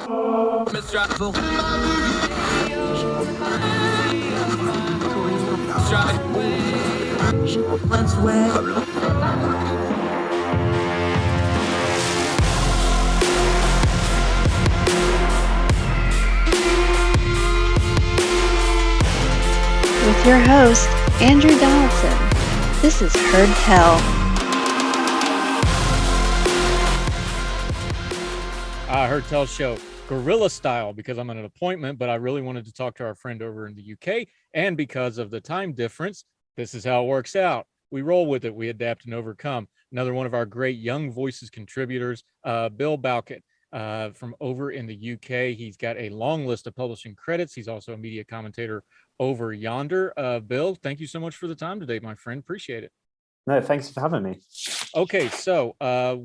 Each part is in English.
With your host, Andrew Donaldson. This is Heard Tell. Heard Tell show, guerrilla style, because I'm on an appointment, but I really wanted to talk to our friend over in the UK, and because of the time difference, this is how it works out. We roll with it, we adapt and overcome. Another one of our great Young Voices contributors, Bill Bowkett, from over in the UK. He's got a long list of publishing credits. He's also a media commentator over yonder. Bill, thank you so much for the time today, my friend. Appreciate it. No, thanks for having me. Okay, so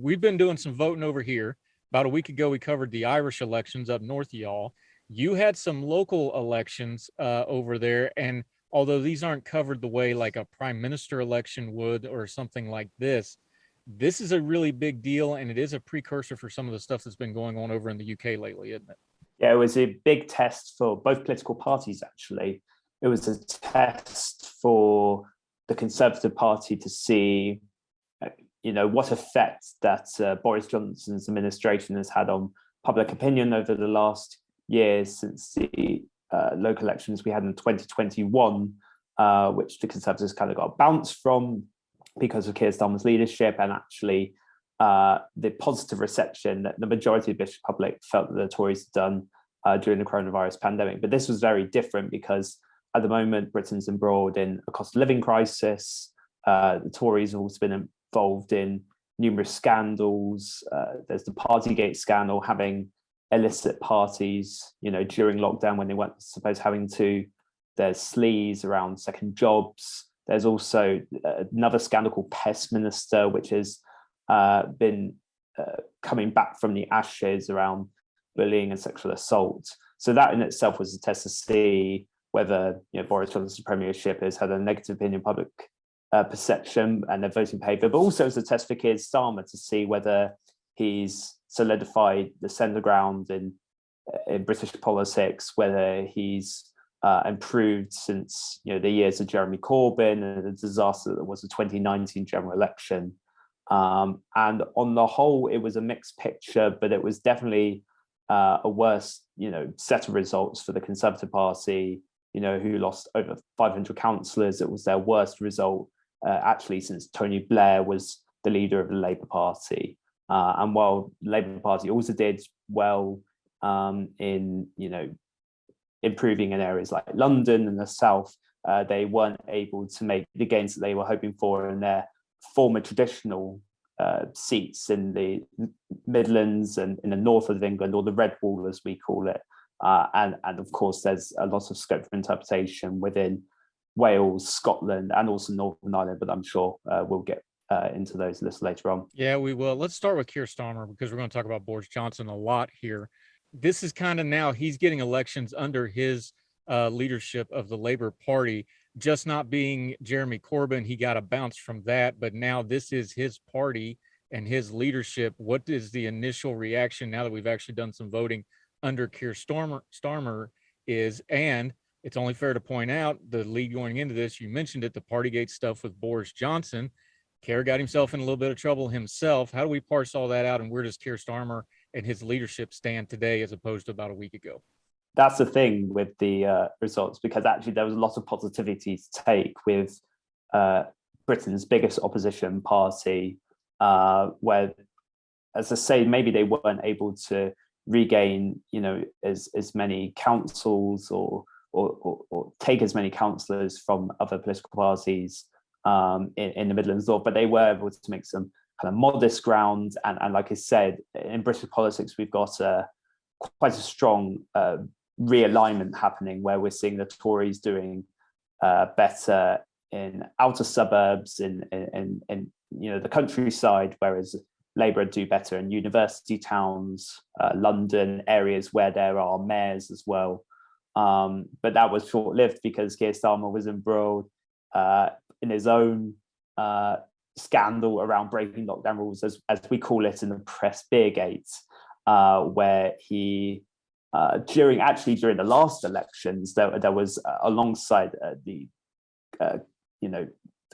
we've been doing some voting over here. About a week ago, we covered the Irish elections up north, y'all. You had some local elections over there, and although these aren't covered the way like a prime minister election would or something like this is a really big deal, and it is a precursor for some of the stuff that's been going on over in the UK lately, isn't it? Yeah, it was a big test for both political parties, actually. It was a test for the Conservative Party to see what effect that Boris Johnson's administration has had on public opinion over the last years since the local elections we had in 2021, which the Conservatives kind of got a bounce from because of Keir Starmer's leadership, and actually the positive reception that the majority of the British public felt that the Tories had done during the coronavirus pandemic. But this was very different because at the moment, Britain's embroiled in a cost of living crisis. The Tories have also been involved in numerous scandals. There's the partygate scandal, having illicit parties, during lockdown when they weren't supposed having to. There's sleaze around second jobs. There's also another scandal called Pest Minister, which has been coming back from the ashes around bullying and sexual assault. So that in itself was a test to see whether Boris Johnson's premiership has had a negative opinion public perception and their voting behaviour, but also as a test for Keir Starmer to see whether he's solidified the centre ground in British politics, whether he's improved since the years of Jeremy Corbyn and the disaster that was the 2019 general election. And on the whole, it was a mixed picture, but it was definitely a worse set of results for the Conservative Party, who lost over 500 councillors. It was their worst result actually since Tony Blair was the leader of the Labour Party. And while the Labour Party also did well in improving in areas like London and the South, they weren't able to make the gains that they were hoping for in their former traditional seats in the Midlands and in the north of England, or the Red Wall as we call it. And of course, there's a lot of scope for interpretation within Wales, Scotland, and also Northern Ireland, but I'm sure we'll get into those lists later on. Yeah, we will. Let's start with Keir Starmer, because we're going to talk about Boris Johnson a lot here. This is kind of now he's getting elections under his leadership of the Labour Party, just not being Jeremy Corbyn. He got a bounce from that, but now this is his party and his leadership. What is the initial reaction now that we've actually done some voting under Keir Starmer is, and it's only fair to point out the lead going into this, you mentioned it, the partygate stuff with Boris Johnson. Keir got himself in a little bit of trouble himself. How do we parse all that out, and where does Keir Starmer and his leadership stand today as opposed to about a week ago? That's the thing with the results, because actually there was a lot of positivity to take with Britain's biggest opposition party, where, as I say, maybe they weren't able to regain, as many councils or take as many councillors from other political parties in the Midlands North, but they were able to make some kind of modest ground. And like I said, in British politics, we've got quite a strong realignment happening, where we're seeing the Tories doing better in outer suburbs, in the countryside, whereas Labour do better in university towns, London, areas where there are mayors as well. But that was short-lived because Keir Starmer was embroiled in his own scandal around breaking lockdown rules, as we call it in the press, Beergate, where he during the last elections, there was alongside the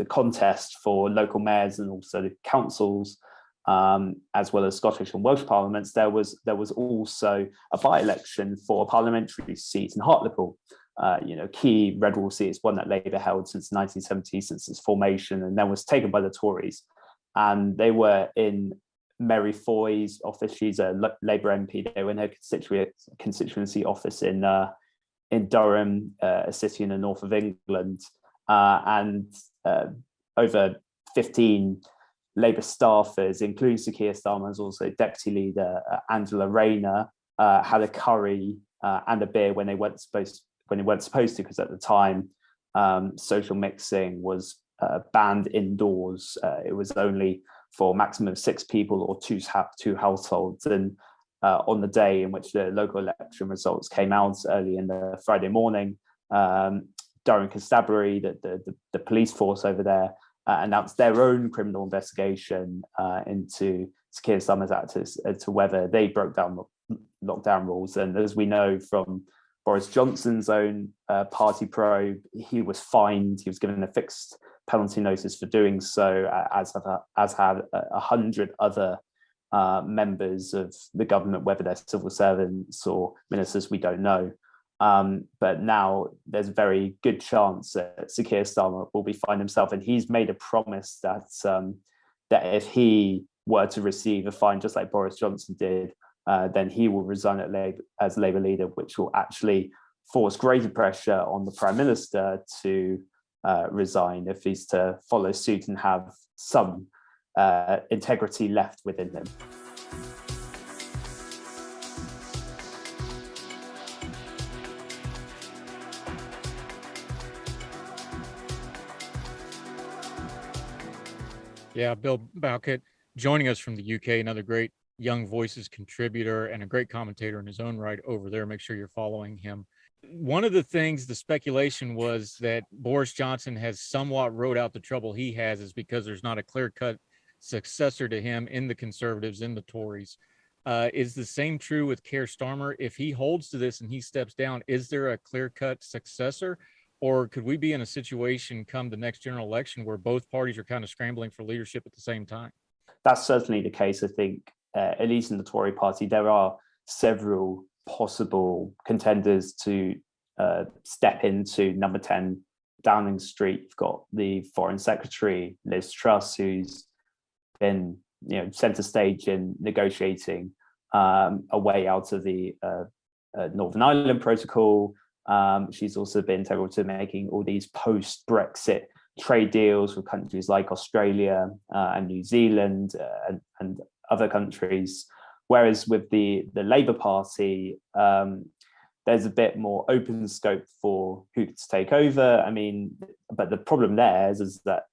contest for local mayors and also the councils, as well as Scottish and Welsh parliaments, there was also a by-election for a parliamentary seat in Hartlepool. Key red wall seat is one that Labour held since 1970, since its formation, and then was taken by the Tories. And they were in Mary Foy's office. She's a Labour MP. They were in her constituency office in Durham, a city in the north of England, and over 15 Labour staffers, including Sir Keir Starmer, as also Deputy Leader Angela Rayner, had a curry and a beer when they weren't supposed to, because at the time social mixing was banned indoors. It was only for a maximum of 6 people or two households. And on the day in which the local election results came out early in the Friday morning, Durham Constabulary, the police force over there, announced their own criminal investigation into Sir Keir Starmer's act as to whether they broke down lockdown rules. And as we know from Boris Johnson's own party probe, he was fined. He was given a fixed penalty notice for doing so, as had 100 other members of the government, whether they're civil servants or ministers, we don't know. But now there's a very good chance that Sir Keir Starmer will be fined himself, and he's made a promise that that if he were to receive a fine, just like Boris Johnson did, then he will resign as Labour leader, which will actually force greater pressure on the Prime Minister to resign if he's to follow suit and have some integrity left within him. Yeah, Bill Bowkett joining us from the UK, another great Young Voices contributor and a great commentator in his own right over there. Make sure you're following him. One of the things, the speculation was that Boris Johnson has somewhat rode out the trouble he has is because there's not a clear-cut successor to him in the Conservatives, in the Tories. Is the same true with Keir Starmer? If he holds to this and he steps down, is there a clear-cut successor? Or could we be in a situation come the next general election where both parties are kind of scrambling for leadership at the same time? That's certainly the case. I think, at least in the Tory party, there are several possible contenders to step into number 10 Downing Street. You've got the Foreign Secretary, Liz Truss, who's been centre stage in negotiating a way out of the Northern Ireland Protocol. She's also been integral to making all these post-Brexit trade deals with countries like Australia and New Zealand and other countries. Whereas with the Labour Party, there's a bit more open scope for who to take over. I mean, but the problem there is that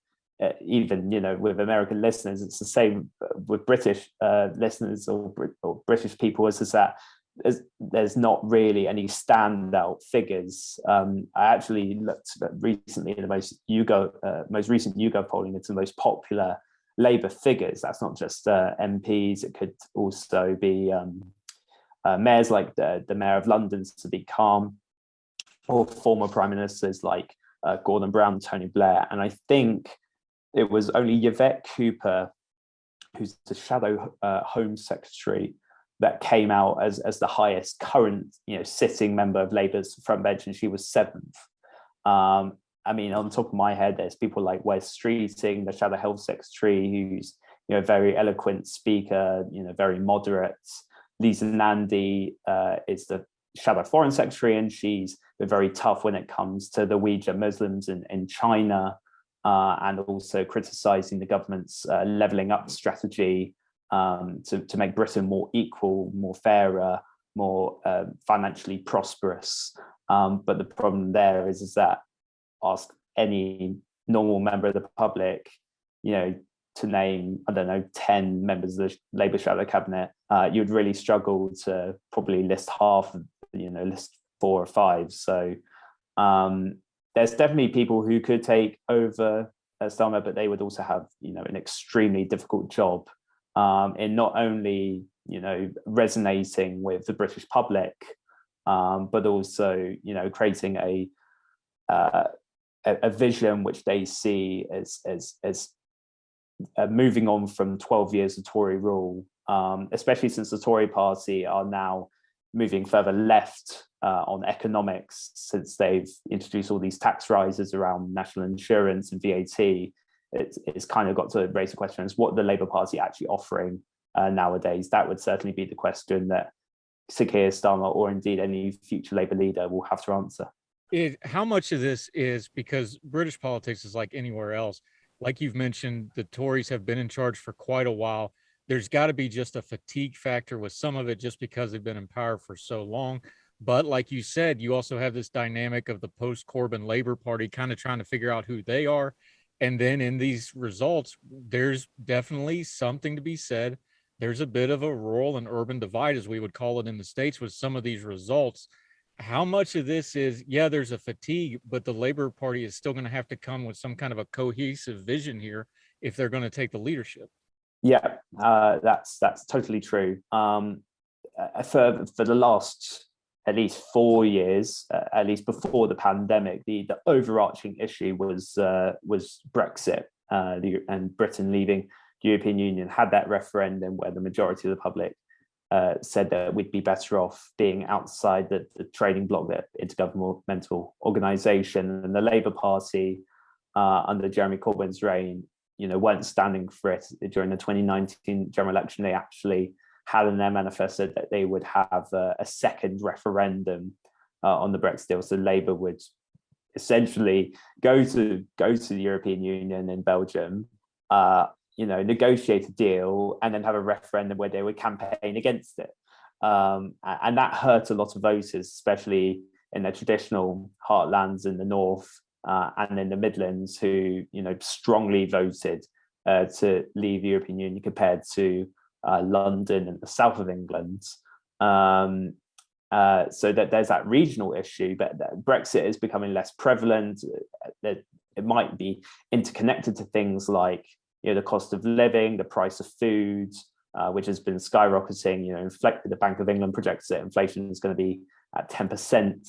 even with American listeners, it's the same with British listeners or British people, is that there's not really any standout figures. I actually looked recently in the most recent YouGov polling into the most popular Labour figures. That's not just MPs. It could also be mayors like the Mayor of London, Sadiq Khan, or former prime ministers like Gordon Brown, Tony Blair. And I think it was only Yvette Cooper, who's the shadow Home Secretary, that came out as the highest current sitting member of Labour's front bench, and she was 7th. I mean, on top of my head, there's people like Wes Streeting, the Shadow Health Secretary, who's a very eloquent speaker, very moderate. Lisa Nandy is the Shadow Foreign Secretary, and she's very tough when it comes to the Uyghur Muslims in China, and also criticising the government's levelling up strategy to make Britain more equal, more fairer, more financially prosperous. But the problem there is that ask any normal member of the public, to name, 10 members of the Labour shadow cabinet, you'd really struggle to probably list half, list 4 or 5. So there's definitely people who could take over Starmer, but they would also have, an extremely difficult job in not only, resonating with the British public, but also, creating a vision which they see as moving on from 12 years of Tory rule, especially since the Tory party are now moving further left on economics, since they've introduced all these tax rises around national insurance and VAT. It's kind of got to raise the question as what the Labour Party actually offering nowadays. That would certainly be the question that Sir Keir Starmer, or indeed any future Labour leader, will have to answer. How much of this is because British politics is like anywhere else? Like you've mentioned, the Tories have been in charge for quite a while. There's got to be just a fatigue factor with some of it just because they've been in power for so long. But like you said, you also have this dynamic of the post-Corbyn Labour Party kind of trying to figure out who they are. And then in these results, there's definitely something to be said. There's a bit of a rural and urban divide, as we would call it in the States, with some of these results. How much of this is, yeah, there's a fatigue, but the Labour Party is still going to have to come with some kind of a cohesive vision here if they're going to take the leadership? Yeah, that's totally true. For the last at least 4 years, at least before the pandemic, the overarching issue was Brexit and Britain leaving the European Union. Had that referendum where the majority of the public said that we'd be better off being outside the trading bloc, the intergovernmental organisation, and the Labour Party under Jeremy Corbyn's reign, weren't standing for it. During the 2019 general election, they actually had in their manifesto that they would have a second referendum on the Brexit deal. So Labour would essentially go to the European Union in Belgium, negotiate a deal, and then have a referendum where they would campaign against it. And that hurt a lot of voters, especially in the traditional heartlands in the north and in the Midlands, who strongly voted to leave the European Union compared to London and the south of England. So that there's that regional issue, but Brexit is becoming less prevalent. It might be interconnected to things like the cost of living, the price of food, which has been skyrocketing. The Bank of England projects that inflation is going to be at 10%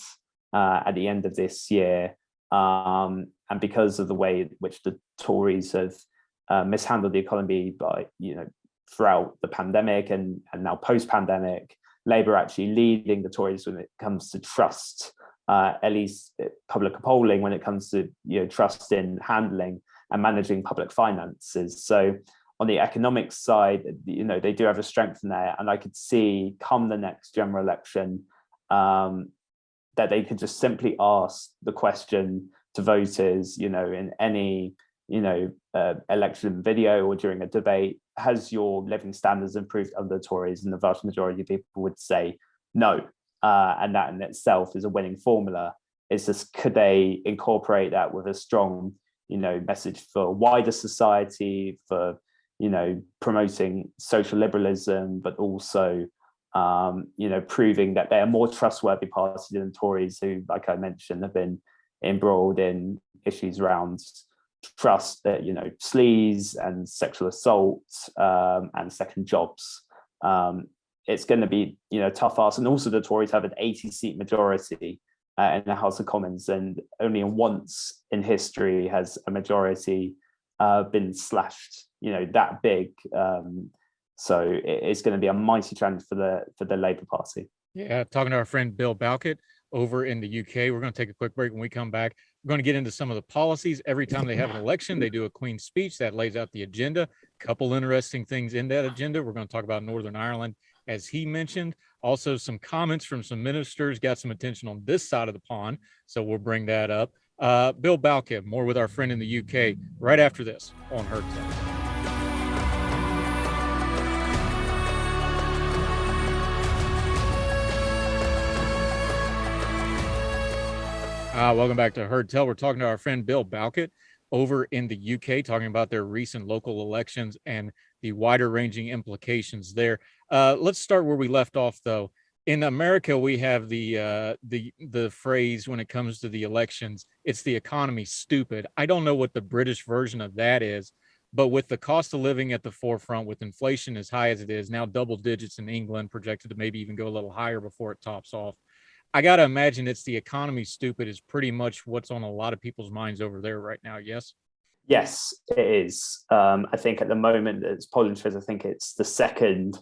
at the end of this year. And because of the way in which the Tories have mishandled the economy by, throughout the pandemic and now post-pandemic, Labour actually leading the Tories when it comes to trust, at least public polling, when it comes to trust in handling and managing public finances. So on the economic side, they do have a strength in there, and I could see come the next general election that they could just simply ask the question to voters, in any election video or during a debate: has your living standards improved under the Tories? And the vast majority of people would say no, and that in itself is a winning formula. It's just, could they incorporate that with a strong message for wider society, for promoting social liberalism, but also proving that they're a more trustworthy party than the Tories, who, like I mentioned, have been embroiled in issues around trust, sleaze and sexual assault and second jobs. It's going to be tough ask. And also the Tories have an 80-seat majority in the House of Commons, and only once in history has a majority been slashed that big. So it's going to be a mighty challenge for the Labour Party. Yeah, talking to our friend Bill Bowkett over in the UK. We're going to take a quick break. When we come back, we're going to get into some of the policies. Every time they have an election, they do a Queen's speech that lays out the agenda. A couple interesting things in that agenda. We're going to talk about Northern Ireland, as he mentioned. Also, some comments from some ministers got some attention on this side of the pond, so we'll bring that up. Bill Bowkett, more with our friend in the UK, right after this on Heard Tell. Welcome back to Heard Tell. We're talking to our friend Bill Bowkett over in the UK, talking about their recent local elections and the wider ranging implications there. Let's start where we left off, though. In America, we have the phrase when it comes to the elections, it's the economy stupid. I don't know what the British version of that is, but with the cost of living at the forefront, with inflation as high as it is, now double digits in England, projected to maybe even go a little higher before it tops off. I got to imagine it's the economy stupid is pretty much what's on a lot of people's minds over there right now. Yes. Yes, it is. I think at the moment, as polling shows, I think it's the second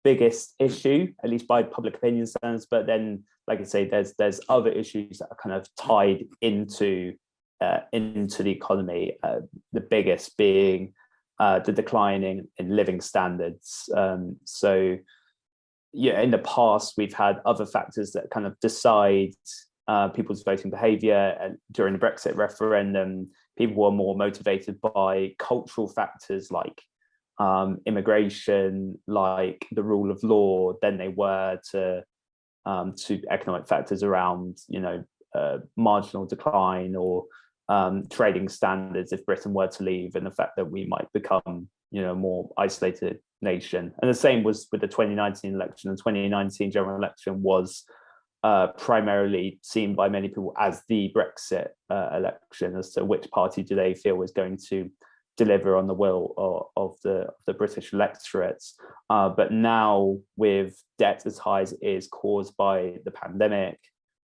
biggest issue, at least by public opinion standards. But then, like I say, there's other issues that are kind of tied into the economy. The biggest being the decline in living standards. So, yeah, in the past, we've had other factors that kind of decide people's voting behaviour. And during the Brexit referendum, people were more motivated by cultural factors like immigration, like the rule of law, than they were to economic factors around, marginal decline or trading standards if Britain were to leave, and the fact that we might become, a more isolated nation. And the same was with the 2019 election. The 2019 general election was primarily seen by many people as the Brexit election, as to which party do they feel is going to deliver on the will of the British electorate. But now, with debt as high as it is caused by the pandemic,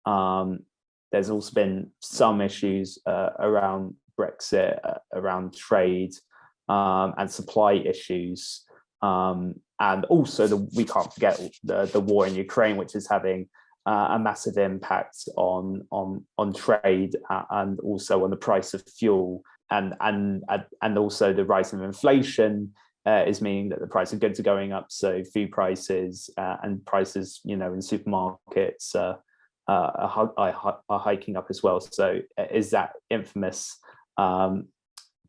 there's also been some issues around Brexit, around trade and supply issues. And also, we can't forget the war in Ukraine, which is having a massive impact on trade and also on the price of fuel, and also the rise of inflation is meaning that the price of goods are going up. So food prices and prices, in supermarkets are hiking up as well. So is that infamous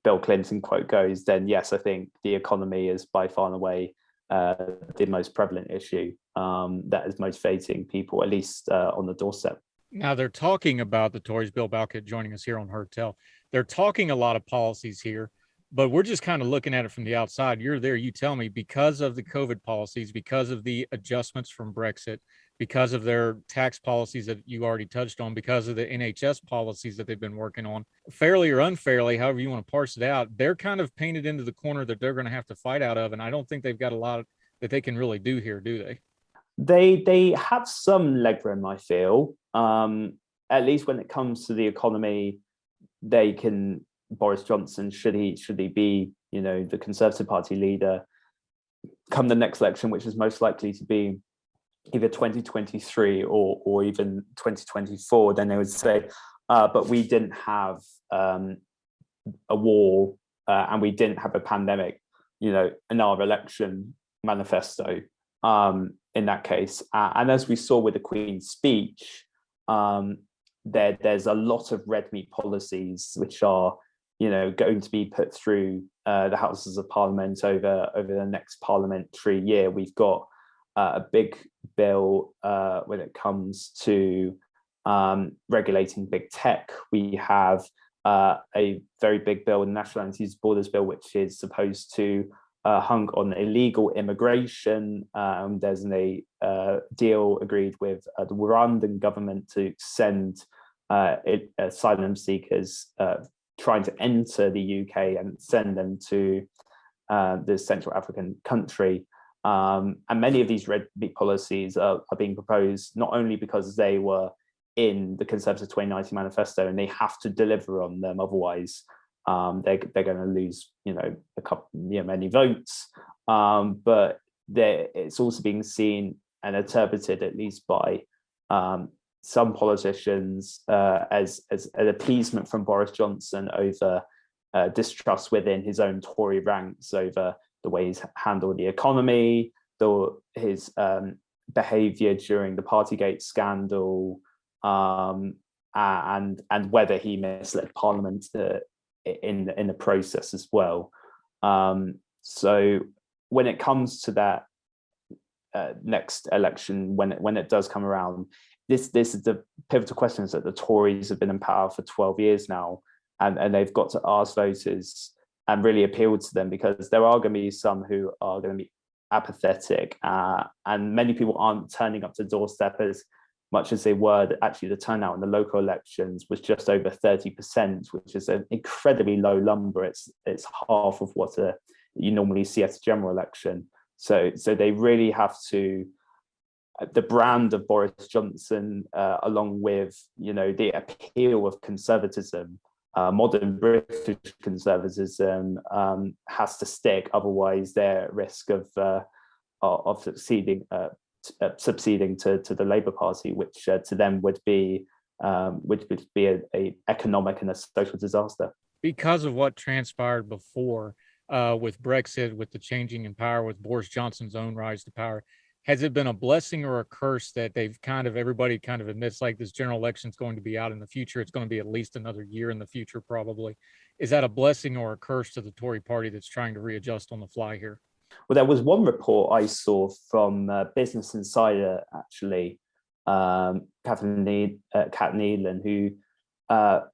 Bill Clinton quote goes, then yes, I think the economy is by far and away the most prevalent issue that is motivating people, at least on the doorstep. Now they're talking about the Tories, Bill Bowkett joining us here on Heard Tell. They're talking a lot of policies here, but we're just kind of looking at it from the outside. You're there, you tell me, because of the COVID policies, because of the adjustments from Brexit, because of their tax policies that you already touched on, because of the NHS policies that they've been working on, fairly or unfairly, however you want to parse it out, they're kind of painted into the corner that they're going to have to fight out of. And I don't think they've got a lot that they can really do here, do they? They have some legroom, I feel. At least when it comes to the economy, they can. Boris Johnson, should he be, the Conservative Party leader come the next election, which is most likely to be either 2023 or even 2024, then they would say, but we didn't have a war and we didn't have a pandemic, in our election manifesto in that case. And as we saw with the Queen's speech, there's a lot of red meat policies which are, going to be put through the Houses of Parliament over the next parliamentary year. We've got a big bill when it comes to regulating big tech. We have a very big bill, the National Anti Borders Bill, which is supposed to hung on illegal immigration. There's a deal agreed with the Rwandan government to send asylum seekers trying to enter the UK and send them to the Central African country. And many of these red meat policies are being proposed not only because they were in the Conservative 2019 manifesto and they have to deliver on them, otherwise they're going to lose, a couple, many votes. But it's also being seen and interpreted, at least by some politicians, as an appeasement from Boris Johnson over distrust within his own Tory ranks over the way he's handled the economy, his behaviour during the partygate scandal, and whether he misled Parliament in the process as well. So when it comes to that next election, when it does come around, this is the pivotal question, is that the Tories have been in power for 12 years now, and they've got to ask voters and really appeal to them, because there are going to be some who are going to be apathetic, and many people aren't turning up to the doorstep as much as they were. Actually, the turnout in the local elections was just over 30%, which is an incredibly low number. It's half of what you normally see at a general election. So they really have to the brand of Boris Johnson, along with, the appeal of conservatism, modern British conservatism, has to stick. Otherwise, they're at risk of succeeding to the Labour Party, which to them would be a economic and a social disaster. Because of what transpired before with Brexit, with the changing in power, with Boris Johnson's own rise to power, has it been a blessing or a curse that everybody kind of admits, like, this general election is going to be out in the future? It's going to be at least another year in the future, probably. Is that a blessing or a curse to the Tory party that's trying to readjust on the fly here? Well, there was one report I saw from Business Insider, actually, Kat Neelan, who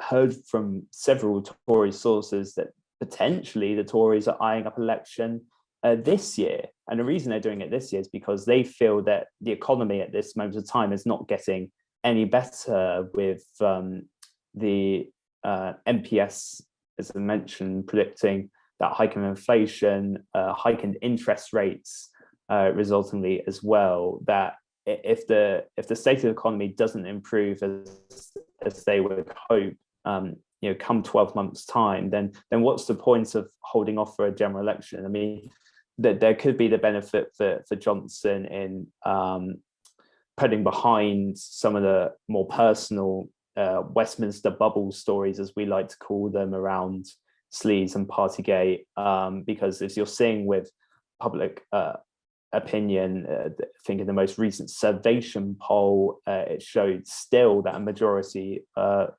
heard from several Tory sources that potentially the Tories are eyeing up election this year. And the reason they're doing it this year is because they feel that the economy at this moment of time is not getting any better, with the MPS, as I mentioned, predicting that hike in inflation, hike in interest rates, resultingly as well, that if the state of the economy doesn't improve as they would hope, come 12 months time, then what's the point of holding off for a general election? I mean, that there could be the benefit for Johnson in putting behind some of the more personal Westminster bubble stories, as we like to call them, around sleaze and partygate, because as you're seeing with public opinion, I think in the most recent Survation poll, it showed still that a majority of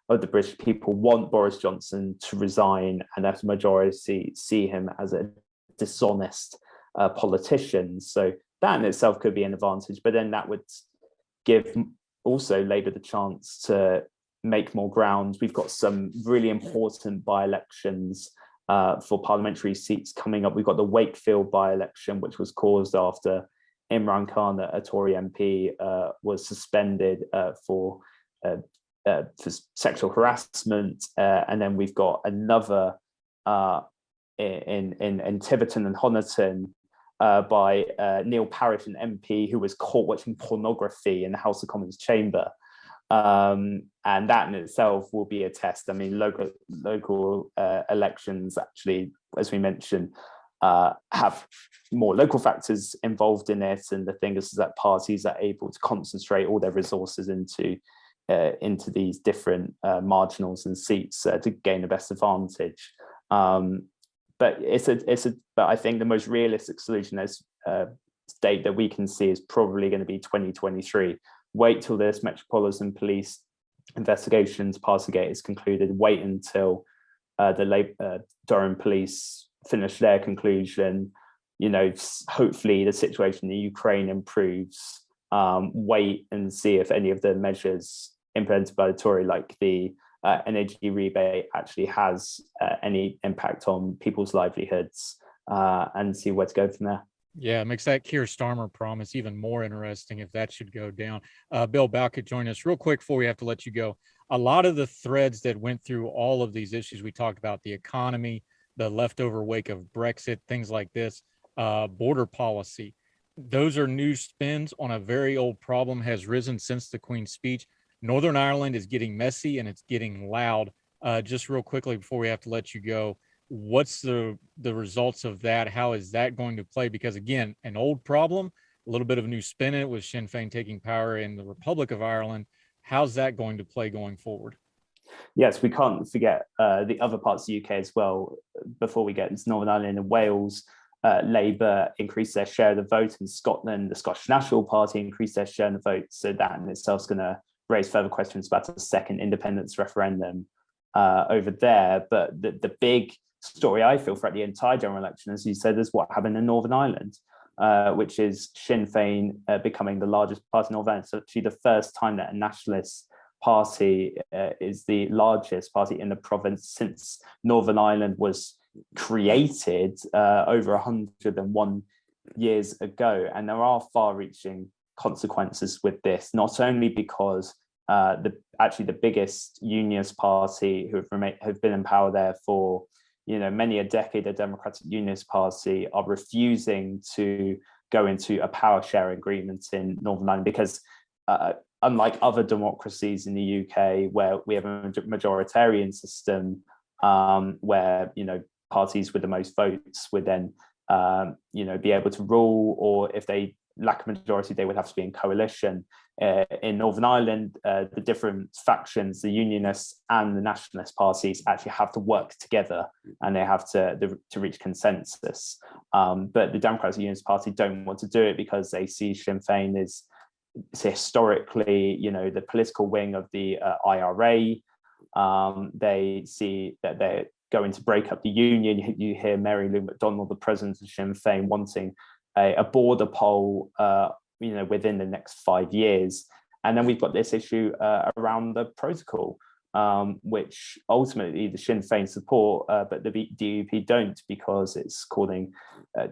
the British people want Boris Johnson to resign, and that a majority see him as a dishonest politician. So that in itself could be an advantage, but then that would give also Labour the chance to make more ground. We've got some really important by-elections for parliamentary seats coming up. We've got the Wakefield by-election, which was caused after Imran Khan, a Tory MP, was suspended for sexual harassment, and then we've got another in Tiverton and Honiton by Neil Parish, an MP who was caught watching pornography in the House of Commons chamber. And that in itself will be a test. I mean, local elections, actually, as we mentioned, have more local factors involved in it. And the thing is that parties are able to concentrate all their resources into these different marginals and seats to gain the best advantage. But but I think the most realistic solution as date that we can see is probably going to be 2023. Wait till this Metropolitan Police investigations, partygate, is concluded. Wait until the Durham Police finish their conclusion. Hopefully the situation in Ukraine improves. Wait and see if any of the measures implemented by the Tory, like the energy rebate, actually has any impact on people's livelihoods, and see where to go from there. Yeah, it makes that Keir Starmer promise even more interesting if that should go down. Bill Bowkett joined us real quick before we have to let you go. A lot of the threads that went through all of these issues, we talked about the economy, the leftover wake of Brexit, things like this, border policy. Those are new spins on a very old problem, has risen since the Queen's speech. Northern Ireland is getting messy and it's getting loud. Just real quickly before we have to let you go, what's the results of that? How is that going to play? Because again, an old problem, a little bit of a new spin in it with Sinn Féin taking power in the Republic of Ireland. How's that going to play going forward? Yes, we can't forget the other parts of the UK as well. Before we get into Northern Ireland and Wales, Labour increased their share of the vote. In Scotland, the Scottish National Party increased their share of the vote. So that in itself is going to raise further questions about a second independence referendum over there. But the big story, I feel, throughout the entire general election, as you said, is what happened in Northern Ireland, which is Sinn Féin becoming the largest party in Northern Ireland. So actually the first time that a nationalist party is the largest party in the province since Northern Ireland was created over 101 years ago. And there are far-reaching consequences with this, not only because the biggest unionist party who have been in power there for many a decade, the Democratic Unionist Party, are refusing to go into a power sharing agreement in Northern Ireland, because unlike other democracies in the UK, where we have a majoritarian system, where parties with the most votes would then be able to rule, or if they lack a majority, they would have to be in coalition. In Northern Ireland, the different factions, the Unionists and the Nationalist parties, actually have to work together, and they have to reach consensus. But the Democratic Unionist Party don't want to do it because they see Sinn Féin as historically, the political wing of the IRA. They see that they're going to break up the union. You hear Mary Lou McDonald, the president of Sinn Féin, wanting a border poll within the next 5 years. And then we've got this issue around the protocol, which ultimately the Sinn Féin support, but the DUP don't, because it's causing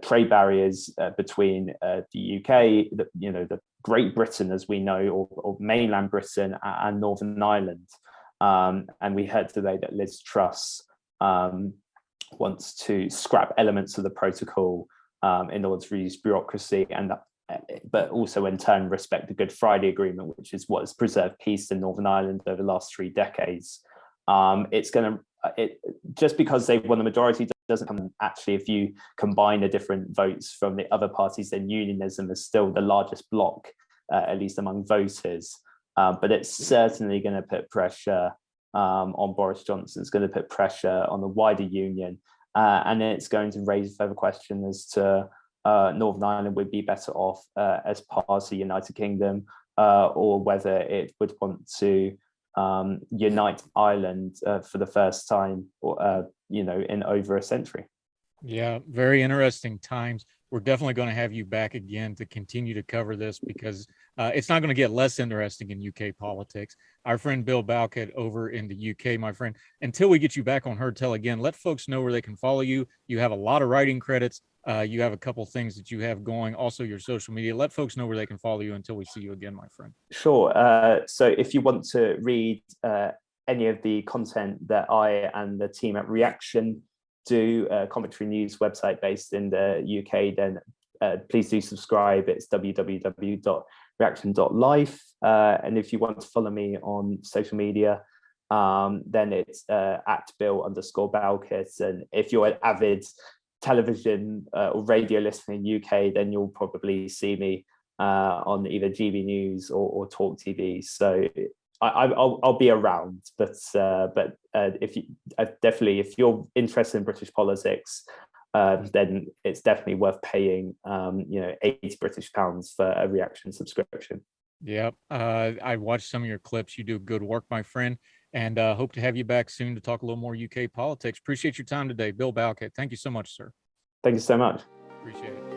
trade barriers between the UK, the Great Britain, as we know, or mainland Britain, and Northern Ireland. And we heard today that Liz Truss wants to scrap elements of the protocol in order to reduce bureaucracy, but also in turn respect the Good Friday Agreement, which is what has preserved peace in Northern Ireland over the last 3 decades. Just because they won the majority doesn't come, actually, if you combine the different votes from the other parties, then unionism is still the largest bloc, at least among voters. But it's certainly going to put pressure on Boris Johnson. It's going to put pressure on the wider union, and it's going to raise a further question as to Northern Ireland would be better off as part of the United Kingdom, or whether it would want to unite Ireland for the first time, in over a century. Yeah, very interesting times. We're definitely going to have you back again to continue to cover this, because it's not going to get less interesting in UK politics. Our friend Bill Bowkett over in the UK, my friend, until we get you back on Heard Tell again, let folks know where they can follow you. You have a lot of writing credits. You have a couple things that you have going, also your social media. Let folks know where they can follow you until we see you again, my friend. Sure. So if you want to read any of the content that I and the team at Reaction do, a commentary news website based in the UK, then please do subscribe. It's www.reaction.life. And if you want to follow me on social media, then it's at Bill_Bowkett. And if you're an avid television or radio listener in UK, then you'll probably see me on either GB News or Talk TV. So I'll be around, but if you're interested in British politics, then it's definitely worth paying £80 British for a Reaction subscription. Yep. I watched some of your clips. You do good work, my friend, and hope to have you back soon to talk a little more UK politics. Appreciate your time today, Bill Bowkett. Thank you so much, sir. Thank you so much. Appreciate it.